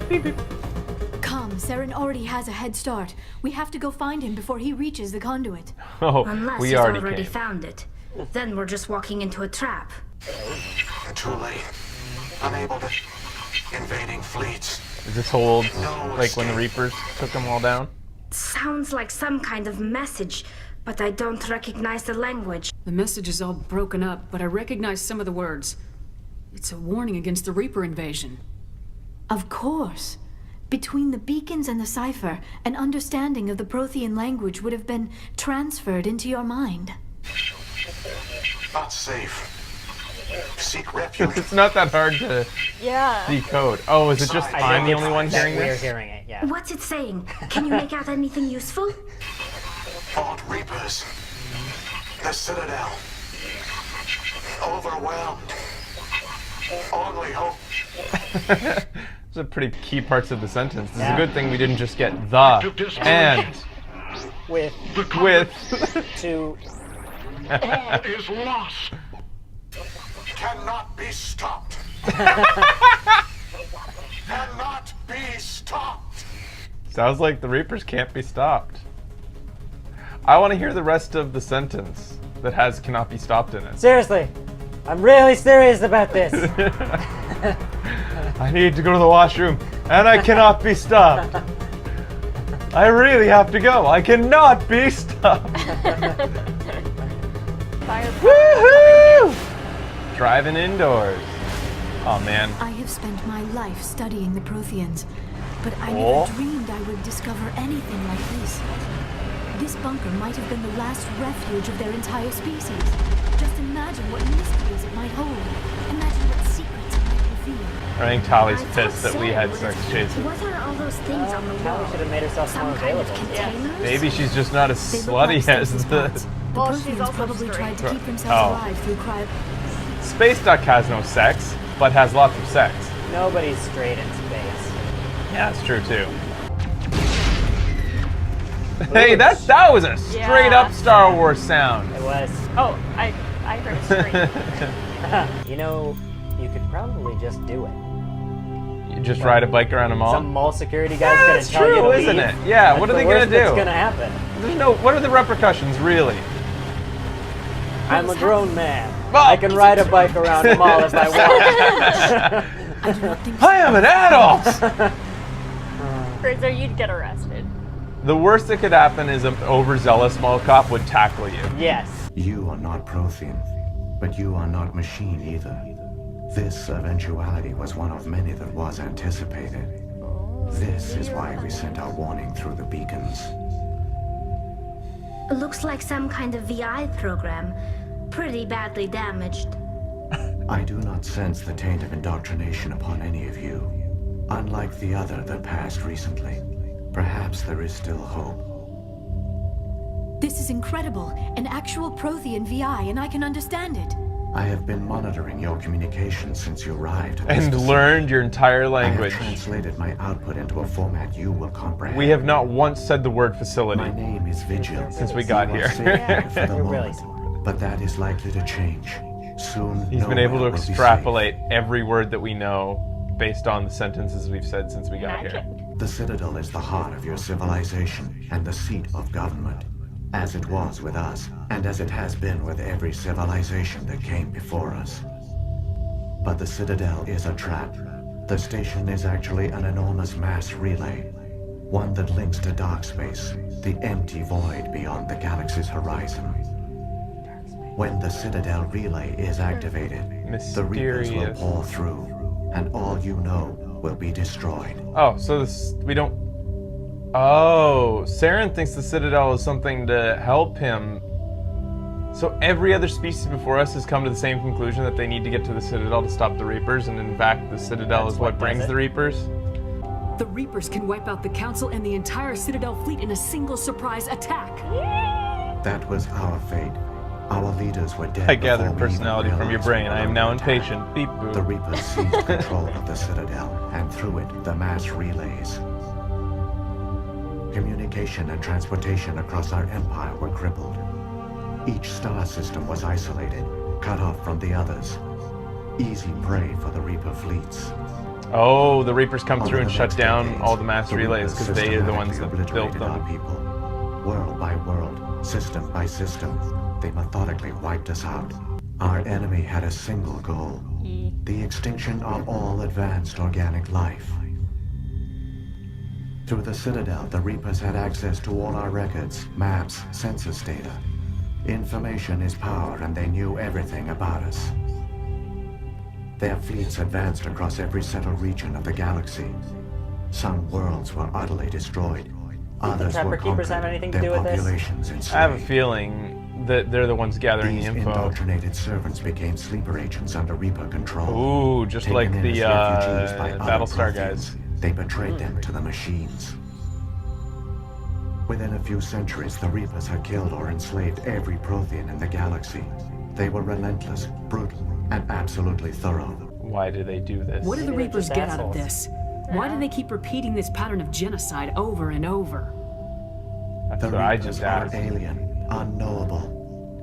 beep, beep. Come, Saren already has a head start. We have to go find him before he reaches the conduit. Oh, Unless we he's already already came. found it. Then we're just walking into a trap. Too late. Unable to... Invading fleets. Is this old, like when the Reapers took them all down? Sounds like some kind of message, but I don't recognize the language. The message is all broken up, but I recognize some of the words. It's a warning against the Reaper invasion. Of course. Between the beacons and the cipher, an understanding of the Prothean language would have been transferred into your mind. Not safe. Seek refuge. It's not that hard to decode. Oh, is it just I'm the only one hearing We're this? hearing it, yeah. What's it saying? Can you make out anything useful? Fought Reapers. The Citadel. Overwhelmed. Only hope. Those are pretty key parts of the sentence. This is a good thing we didn't just get the and With to. All is lost. Cannot be stopped. Cannot be stopped. Sounds like the Reapers can't be stopped. I want to hear the rest of the sentence that has cannot be stopped in it. Seriously, I'm really serious about this. I need to go to the washroom, and I cannot be stopped. I really have to go. I cannot be stopped. Woohoo! Driving indoors. Oh man. I have spent my life studying the Protheans, but I never dreamed I would discover anything like this. This bunker might have been the last refuge of their entire species. Just imagine what mysteries it might hold. Imagine what secrets it might reveal. I think Tali's pissed that we had sex chasing. What are all those things on the wall? Tali should have made herself more Some kind of available. containers? Maybe she's just not as They look like slutty as stasis the... pods. The Well, she's Protheans also probably straight. tried to keep themselves Oh. alive through cryo... Space Duck has no sex, but has lots of sex. Nobody's straight in space. Yeah, that's true too. Hey, that was a straight up Star Wars sound. It was. Oh, I heard it straight. You know, you could probably just do it. You just ride a bike around a mall? Some mall security guy's Yeah, gonna that's tell you true, to isn't leave. it? Yeah, what That's are they the gonna worst that's do? gonna happen. There's no. What are the repercussions really? I'm a grown man. Well, I can ride a bike around a mall if I want. I do not think I am an adult. Fraser, you'd get arrested. The worst that could happen is an overzealous mall cop would tackle you. Yes. You are not Prothean, but you are not machine either. This eventuality was one of many that was anticipated. This is why we sent our warning through the beacons. Looks like some kind of VI program. Pretty badly damaged. I do not sense the taint of indoctrination upon any of you. Unlike the other that passed recently, perhaps there is still hope. This is incredible. An actual Prothean VI, and I can understand it. I have been monitoring your communications since you arrived. at this And facility. learned your entire language. I have translated my output into a format you will comprehend. We have not once said the word facility. My name is Vigil. Since we got You are here. safe here for the You're really moment, smart. but that is likely to change. Soon, He's been able to nowhere will be extrapolate every word that we know based on the sentences we've said since we got here. safe. The Citadel is the heart of your civilization and the seat of government, as it was with us, and as it has been with every civilization that came before us. But the Citadel is a trap. The station is actually an enormous mass relay, one that links to dark space, the empty void beyond the galaxy's horizon. When the Citadel relay is activated, the Reapers will Mysterious. pour through, and all you know will be destroyed. Oh, so this we don't. Oh, Saren thinks the Citadel is something to help him. So every other species before us has come to the same conclusion that they need to get to the Citadel to stop the Reapers, and in fact, the Citadel That's is what what brings does it. the Reapers. The Reapers can wipe out the Council and the entire Citadel fleet in a single surprise attack. That was our fate. Our leaders were dead. I gathered before we even personality from your realized brain. we were I am now under attack. impatient. Beep boop. The Reapers seized control of the Citadel, and through it, the mass relays. Communication and transportation across our empire were crippled. Each star system was isolated, cut off from the others. Easy prey for the Reaper fleets. Oh, the Reapers come through Over and the shut next down decades, all the mass the relays Reapers because they are the ones that systematically built obliterated our them. people. World by world, system by system, they methodically wiped us out. Our enemy had a single goal: the extinction of all advanced organic life. Through the Citadel, the Reapers had access to all our records, maps, census data. Information is power, and they knew everything about us. Their fleets advanced across every settled region of the galaxy. Some worlds were utterly destroyed. Others were Pepper Keepers have conquered, anything to their do with this? populations enslaved. I have a feeling that they're the ones gathering These the info. indoctrinated servants became sleeper agents under Reaper control. Ooh, just Taken like in the as refugees by other Battlestar Protheans, guys. they betrayed them to the machines. Within a few centuries, the Reapers had killed or enslaved every Prothean in the galaxy. They were relentless, brutal, and absolutely thorough. Why do they do this? What do the Maybe they're Reapers just get out of assholes. this? Why do they keep repeating this pattern of genocide over and over? That's The what I Reapers just are asked. alien, unknowable.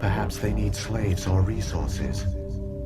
Perhaps they need slaves or resources.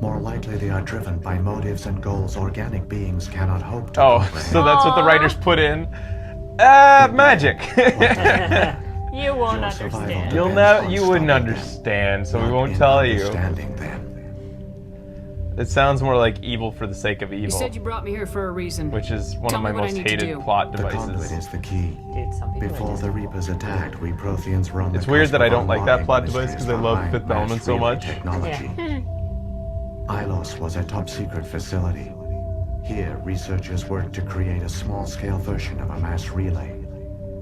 More likely they are driven by motives and goals organic beings cannot hope to Oh, comprehend. so that's what the writers put in. Magic. You won't Your survival understand. You'll depends never, on you wouldn't stopping them, understand, so we not won't in tell you. understanding them. It sounds more like evil for the sake of You evil, said you brought me here for a reason. which is one Tell of my me what I most need to hated do. plot The conduit devices. is the key. Dude, some people Before are just... the Reapers attacked, we Protheans were on the It's weird cusp that I of don't like that unlocking plot the device mysteries 'cause I love behind Fifth mass Element so relay much. Technology. Ilos was a top-secret facility. Here, researchers worked to create a small-scale version of a mass relay,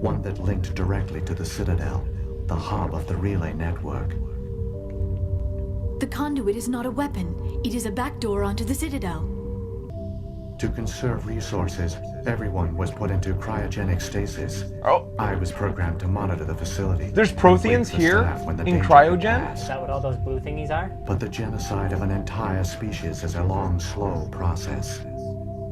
one that linked directly to the Citadel, the hub of the relay network. The conduit is not a weapon. It is a backdoor onto the Citadel. To conserve resources, everyone was put into cryogenic stasis. Oh, I was programmed to monitor the facility. There's and wake Protheans the here staff when the in danger could cryogen? pass. Is that what all those blue thingies are? But the genocide of an entire species is a long, slow process.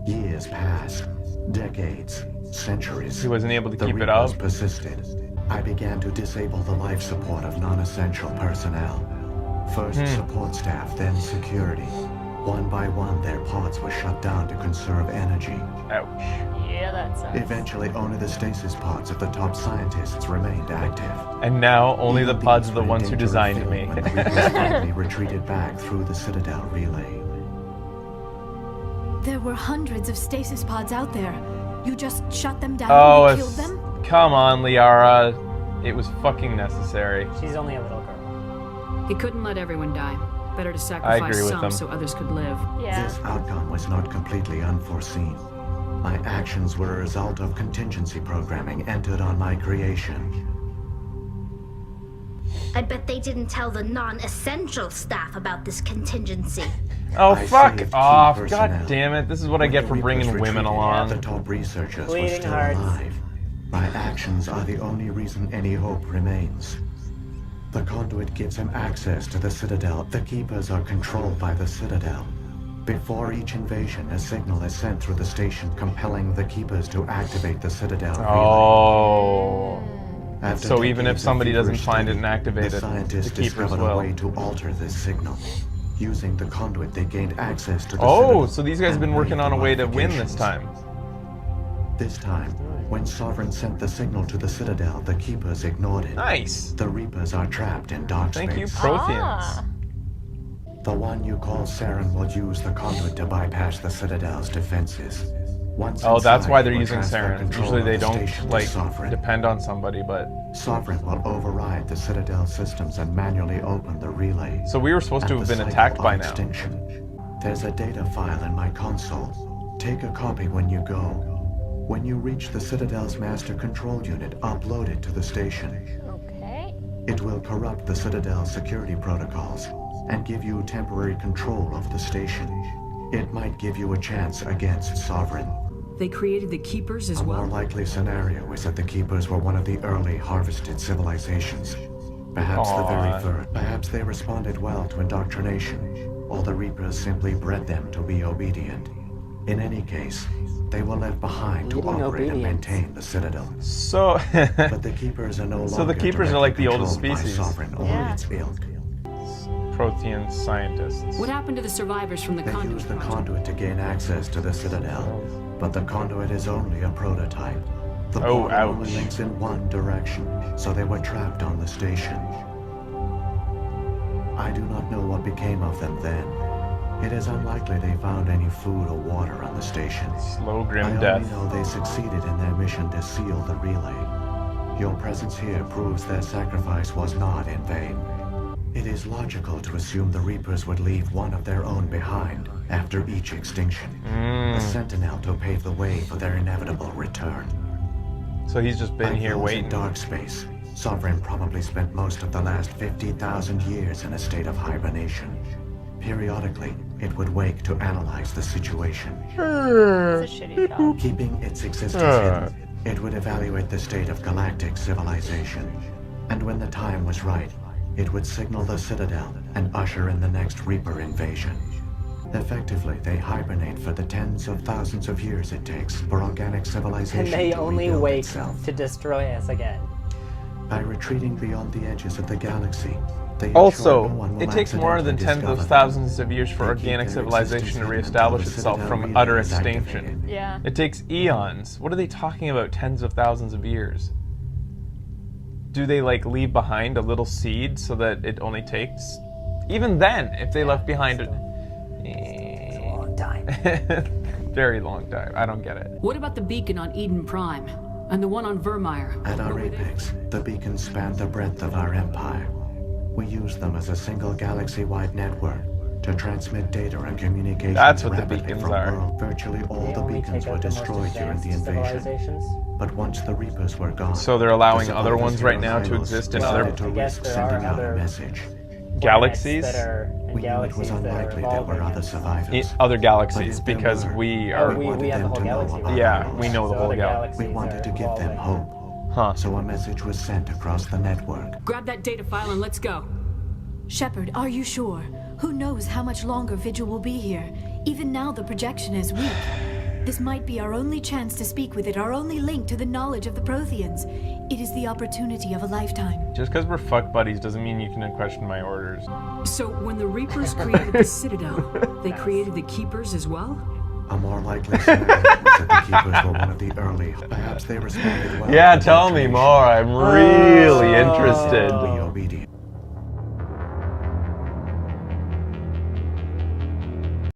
Years passed, decades, centuries. he wasn't able to The keep it Reapers up. persisted. I began to disable the life support of non-essential personnel. First support staff, then security. One by one, their pods were shut down to conserve energy. Ouch. Yeah, that sucks. Eventually, only the stasis pods of the top scientists remained active. And now only the Even pods these are the were in ones who danger of designed failing me. when the Reapers finally retreated back through the Citadel relay. There were hundreds of stasis pods out there. You just shut them down Oh, and killed them? come on, Liara. It was fucking necessary. She's only a little girl. He couldn't let everyone die. Better to agree sacrifice with some him. so others could live. Yeah. This outcome was not completely unforeseen. My actions were a result of contingency programming entered on my creation. I bet they didn't tell the non-essential staff about this contingency. Oh, I fuck saved key off. personnel. God damn it. This is what I When get the for Reapers bringing women retreated, along. The top researchers were Bleeding still hearts. alive. My actions are the only reason any hope remains. The conduit gives him access to the Citadel. The Keepers are controlled by the Citadel. Before each invasion, a signal is sent through the station compelling the Keepers to activate the Citadel relay. Oh. After So even if decades of somebody doesn't feverish find it study, and activate it, the scientists the Keepers discovered will. a way to alter this signal. Using the conduit, they gained access to the Oh, Citadel so these guys have and been working made on a the way to win this modifications. time. This time, when Sovereign sent the signal to the Citadel, the Keepers ignored it. Nice. The Reapers are trapped in dark Thank you, space. Protheans. Ah. The one you call Saren will use the conduit to bypass the Citadel's defenses. Once Oh, that's inside, why they're he will using transfer Saren. control Usually of they the don't, station to like, Sovereign. depend on somebody, but... Sovereign will override the Citadel systems and manually open the relay. So we were supposed to At have the been cycle attacked of by now. extinction. There's a data file in my console. Take a copy when you go. When you reach the Citadel's master control unit, upload it to the station. Okay. It will corrupt the Citadel's security protocols and give you temporary control of the station. It might give you a chance against Sovereign. They created the Keepers as A more well. likely scenario is that the Keepers were one of the early harvested civilizations. Perhaps the Aw. very first. Perhaps they responded well to indoctrination, or the Reapers simply bred them to be obedient. In any case, they were left behind to Needing operate and obedience. maintain the Citadel. So... But the Keepers are no longer So the Keepers are like the directly oldest controlled by species. Sovereign or Yeah. its ilk. Prothean scientists. What happened to the survivors from the They conduit used the project? conduit to gain access to the Citadel, but the conduit is only a prototype. The Oh, portal only ouch. links in one direction, so they were trapped on the station. I do not know what became of them then. It is unlikely they found any food or water on the station. Slow, I grim only death. know they succeeded in their mission to seal the relay. Your presence here proves their sacrifice was not in vain. It is logical to assume the Reapers would leave one of their own behind after each extinction. A sentinel to pave the way for their inevitable return. So he's just been Like here those in waiting. dark space, Sovereign probably spent most of the last 50,000 years in a state of hibernation. Periodically, it would wake to analyze the situation. It's a shitty job. Keeping its existence hidden, it would evaluate the state of galactic civilization. And when the time was right, it would signal the Citadel and usher in the next Reaper invasion. Effectively, they hibernate for the tens of thousands of years it takes for organic civilization And they to only rebuild wait itself. to destroy us again. By retreating beyond the edges of the galaxy, they Also, ensure no one will it takes more than accidentally tens of discover them. thousands of years for They keep organic their civilization existence to hidden reestablish until the itself Citadel from relay utter is extinction. activated. Yeah. It takes eons. What are they talking about? Tens of thousands of years? Do they like leave behind a little seed so that it only takes? Even then, if they left behind it, It's a long time. very long time. I don't get it. What about the beacon on Eden Prime? And the one on Vermeer? At our apex, the beacons span the breadth of our empire. We use them as a single galaxy-wide network to transmit data and communications That's what the rapidly beacons from are. world. Virtually all They the only beacons take were out the most destroyed during the advanced invasion. civilizations. But once the Reapers were gone, So they're allowing the other ones right now survivors to exist in decided other to I guess risk there are sending out a other message. galaxies? Planets that are in We knew it was galaxies that are unlikely there were evolving. other survivors. Other galaxies, But if there because were, we Oh, are. we wanted have the them whole to know galaxy. about Yeah, ours. we know the So whole other galaxy. We galaxies wanted are to give them evolving. hope. Huh. So a message was sent across the network. Grab that data file and let's go. Shepard, are you sure? Who knows how much longer Vigil will be here? Even now, the projection is weak. This might be our only chance to speak with it, our only link to the knowledge of the Protheans. It is the opportunity of a lifetime. Just because we're fuck buddies doesn't mean you can question my orders. So when the Reapers created the Citadel, they created the Keepers as well? A more likely scenario was that the Keepers were one of the early. Perhaps they responded well. Yeah, to tell me information. more. I'm really interested. We